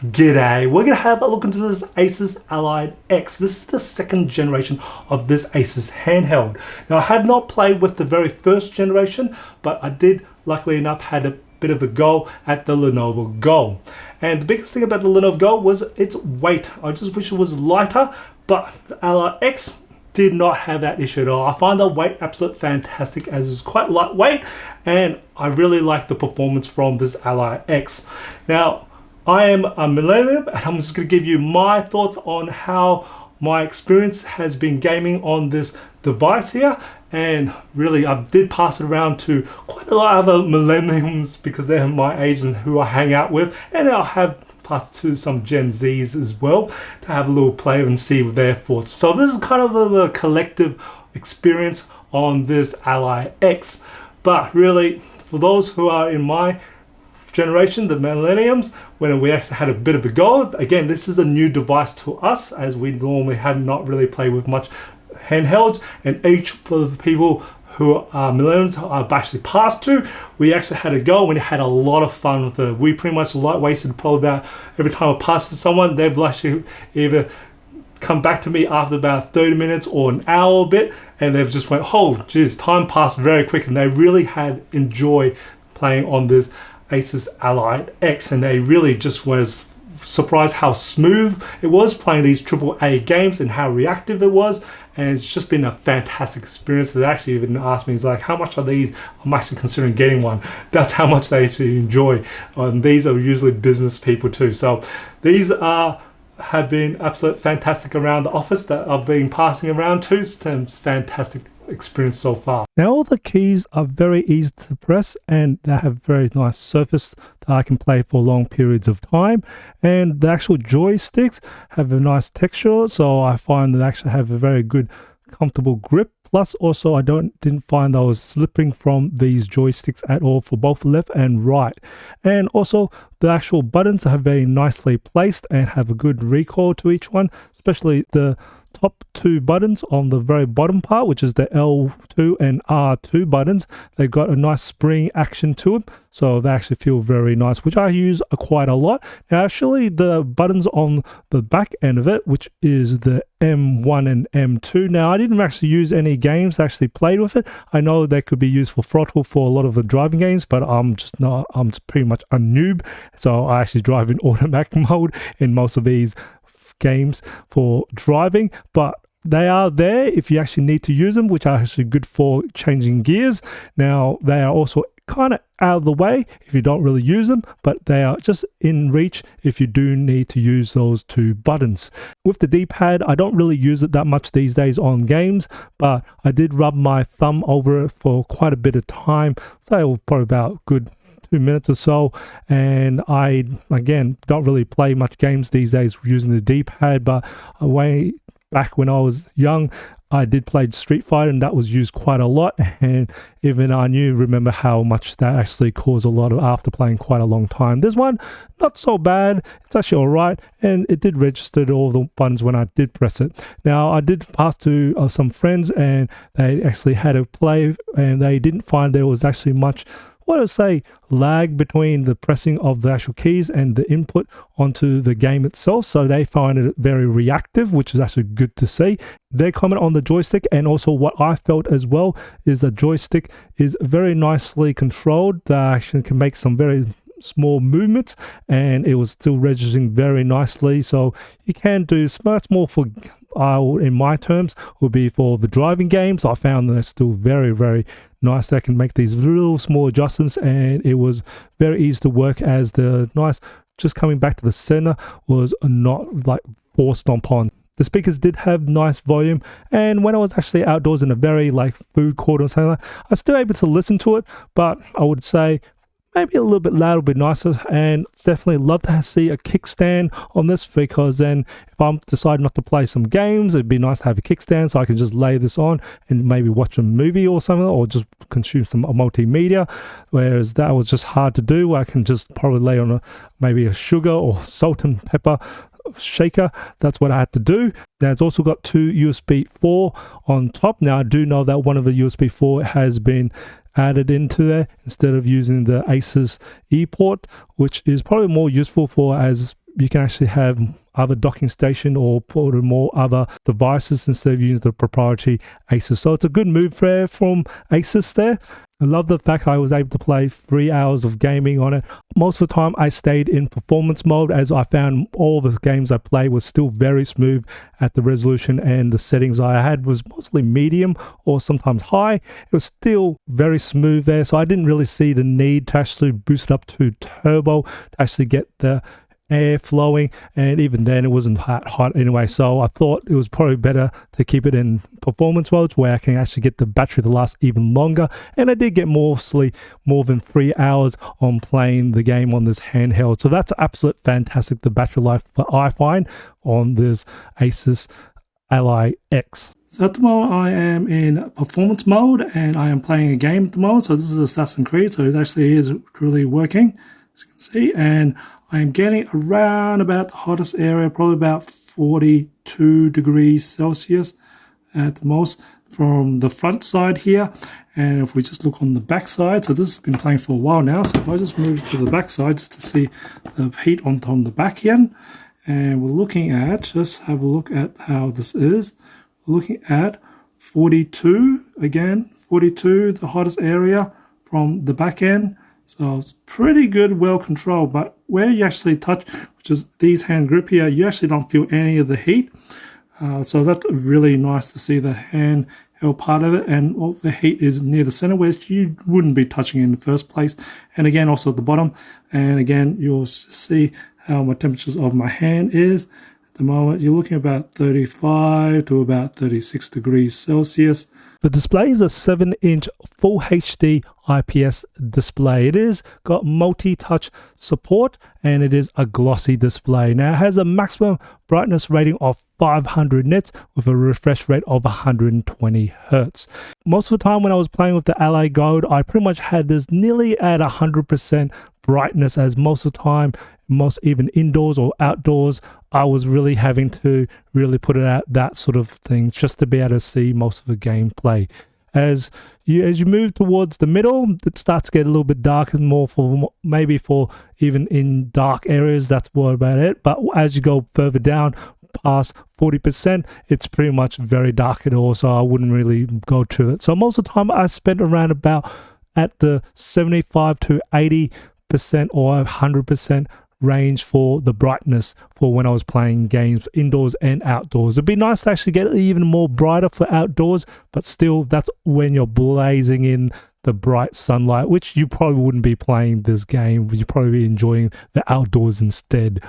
G'day, we're going to have a look into this ASUS Ally X. This is the second generation of this ASUS handheld. Now I have not played with the very first generation, but I did, luckily enough, had a bit of a go at the Lenovo Go. And the biggest thing about the Lenovo Go was its weight. I just wish it was lighter, but the Ally X did not have that issue at all. I find the weight absolutely fantastic as it's quite lightweight, and I really like the performance from this Ally X. Now, I am a millennial, and I'm just going to give you my thoughts on how my experience has been gaming on this device here. And really, I did pass it around to quite a lot of other millennials because they're my age and who I hang out with. And I'll have passed to some Gen Zs as well to have a little play and see their thoughts. So this is kind of a collective experience on this Ally X. But really, for those who are in my generation, the millenniums, when we actually had a bit of a go. Again, this is a new device to us as we normally had not really played with much handhelds, and each of the people who are millennials I've actually passed to, we actually had a go and had a lot of fun with it. We pretty much wasted probably about every time I passed to someone, they've actually either come back to me after about 30 minutes or an hour a bit, and they've just went, oh geez, time passed very quick, and they really had enjoy playing on this ASUS Ally X, and they really just was surprised how smooth it was playing these AAA games and how reactive it was. And it's just been a fantastic experience. They actually even asked me, it's like, how much are these? I'm actually considering getting one. That's how much they actually enjoy. These are usually business people too. So these have been absolute fantastic around the office that I've been passing around to. Some fantastic experience so far. Now all the keys are very easy to press, and they have very nice surface that I can play for long periods of time, and the actual joysticks have a nice texture, so I find they actually have a very good comfortable grip. Plus also I didn't find I was slipping from these joysticks at all for both left and right. And also the actual buttons are very nicely placed and have a good recoil to each one, especially the top two buttons on the very bottom part, which is the L2 and R2 buttons. They've got a nice spring action to them, so they actually feel very nice, which I use quite a lot. Now actually the buttons on the back end of it, which is the M1 and M2, now I didn't actually use any games, actually played with it. I know they could be used for throttle for a lot of the driving games, but I'm just pretty much a noob, so I actually drive in automatic mode in most of these games for driving, but they are there if you actually need to use them, which are actually good for changing gears. Now they are also kind of out of the way if you don't really use them, but they are just in reach if you do need to use those two buttons. With the D-pad, I don't really use it that much these days on games, but I did rub my thumb over it for quite a bit of time, so probably about good 2 minutes or so, and I again don't really play much games these days using the D-pad, but way back when I was young I did play Street Fighter, and that was used quite a lot, and even I remember how much that actually caused a lot of after playing quite a long time. This one, not so bad, it's actually alright, and it did register all the buttons when I did press it. Now I did pass to some friends, and they actually had a play, and they didn't find there was actually much, what I would say, lag between the pressing of the actual keys and the input onto the game itself, so they find it very reactive, which is actually good to see. Their comment on the joystick, and also what I felt as well, is the joystick is very nicely controlled. They actually can make some very small movements, and it was still registering very nicely, so you can do much more for, in my terms, would be for the driving games. I found they're still very, very nice. They can make these little small adjustments, and it was very easy to work, as the nice just coming back to the center was not like forced upon. The speakers did have nice volume, and when I was actually outdoors in a very like food court or something like that, I was still able to listen to it, but I would say maybe a little bit louder would be nicer. And definitely love to see a kickstand on this, because then if I'm deciding not to play some games, it'd be nice to have a kickstand so I can just lay this on and maybe watch a movie or something, or just consume some multimedia, whereas that was just hard to do. I can just probably lay on maybe a sugar or salt and pepper shaker. That's what I had to do. Now it's also got two USB 4 on top. Now I do know that one of the USB 4 has been added into there instead of using the ASUS ePort, which is probably more useful for, as you can actually have other docking station or put more other devices instead of using the proprietary ASUS. So it's a good move there from ASUS there. I love the fact I was able to play 3 hours of gaming on it. Most of the time I stayed in performance mode, as I found all the games I played was still very smooth at the resolution, and the settings I had was mostly medium or sometimes high. It was still very smooth there, so I didn't really see the need to actually boost it up to turbo to actually get the air flowing, and even then it wasn't hot anyway, so I thought it was probably better to keep it in performance modes where I can actually get the battery to last even longer. And I did get mostly more than 3 hours on playing the game on this handheld, so that's absolute fantastic, the battery life that I find on this ASUS Ally X. So at the moment I am in performance mode and I am playing a game at the moment. So this is Assassin's Creed, so it actually is really working, as you can see, and I am getting around about the hottest area, probably about 42 degrees Celsius at the most from the front side here. And if we just look on the back side, so this has been playing for a while now, so if I just move to the back side just to see the heat on the back end, and we're looking at, just have a look at how this is. We're looking at 42, again, 42, the hottest area from the back end. So it's pretty good, well controlled, but where you actually touch, which is these hand grip here, you actually don't feel any of the heat. So that's really nice to see the handheld part of it, and all the heat is near the center where you wouldn't be touching in the first place. And again, also at the bottom, and again, you'll see how my temperatures of my hand is. At the moment, you're looking about 35 to about 36 degrees Celsius. The display is a 7-inch Full HD IPS display. It is got multi-touch support and it is a glossy display. Now it has a maximum brightness rating of 500 nits with a refresh rate of 120 hertz. Most of the time when I was playing with the Ally Gold, I pretty much had this nearly at 100% brightness, as most of the time, most even indoors or outdoors, I was really having to really put it at that sort of thing just to be able to see most of the gameplay. As you move towards the middle, it starts to get a little bit darker, more for maybe for even in dark areas, that's what about it. But as you go further down past 40%, it's pretty much very dark at all, so I wouldn't really go to it. So most of the time I spent around about at the 75 to 80% or 100% range for the brightness for when I was playing games indoors and outdoors. It'd be nice to actually get even more brighter for outdoors, but still that's when you're blazing in the bright sunlight, which you probably wouldn't be playing this game. You'd probably be enjoying the outdoors instead.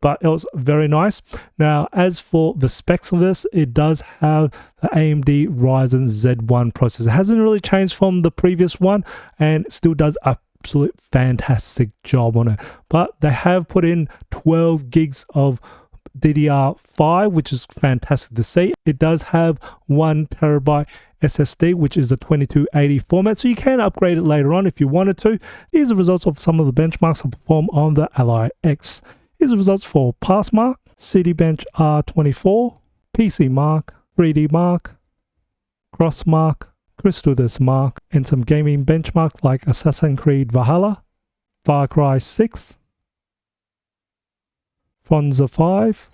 But it was very nice. Now, as for the specs of this, it does have the AMD Ryzen Z1 processor. It hasn't really changed from the previous one, and it still does a absolute fantastic job on it. But they have put in 12 gigs of DDR5, which is fantastic to see. It does have 1 terabyte SSD, which is the 2280 format, so you can upgrade it later on if you wanted to. These are the results of some of the benchmarks I performed on the Ally X. Here's the results for Passmark, CDBench R24, PC Mark, 3D Mark, Crossmark, Crystal Disk Mark, and some gaming benchmarks like Assassin's Creed Valhalla, Far Cry 6, Forza 5,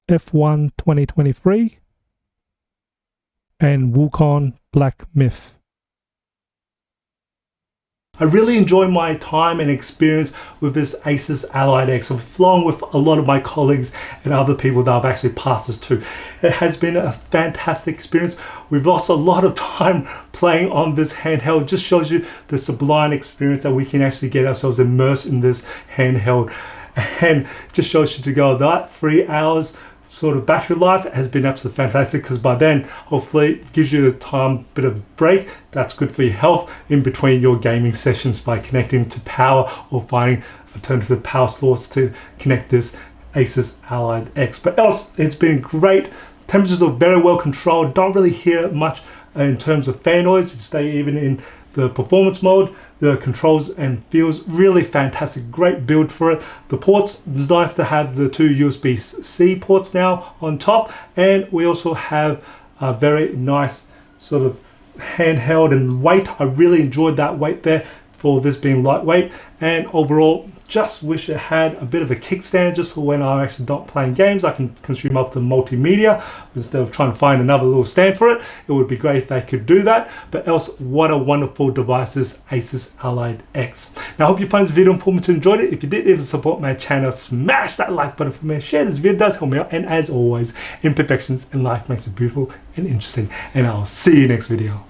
F1 2023, and Wukong Black Myth. I really enjoy my time and experience with this ASUS Ally X, along with a lot of my colleagues and other people that I've actually passed this to. It has been a fantastic experience. We've lost a lot of time playing on this handheld. It just shows you the sublime experience that we can actually get ourselves immersed in this handheld. And just shows you to go that 3 hours sort of battery life has been absolutely fantastic, because by then hopefully it gives you a bit of a break. That's good for your health in between your gaming sessions by connecting to power or finding alternative power source to connect this ASUS Ally X. But else, it's been great. Temperatures are very well controlled. Don't really hear much in terms of fan noise. You stay even in the performance mode. The controls and feels really fantastic. Great build for it. The ports, it's nice to have the 2 USB-C ports now on top, and we also have a very nice sort of handheld and weight. I really enjoyed that weight there for this being lightweight, and overall just wish it had a bit of a kickstand just for when I'm actually not playing games. I can consume up the multimedia instead of trying to find another little stand for it. It would be great if they could do that. But else, what a wonderful device is ASUS Ally X. Now, I hope you find this video informative and enjoyed it. If you did, leave a support my channel, smash that like button for me, share this video, it does help me out. And as always, imperfections in life makes it beautiful and interesting. And I'll see you next video.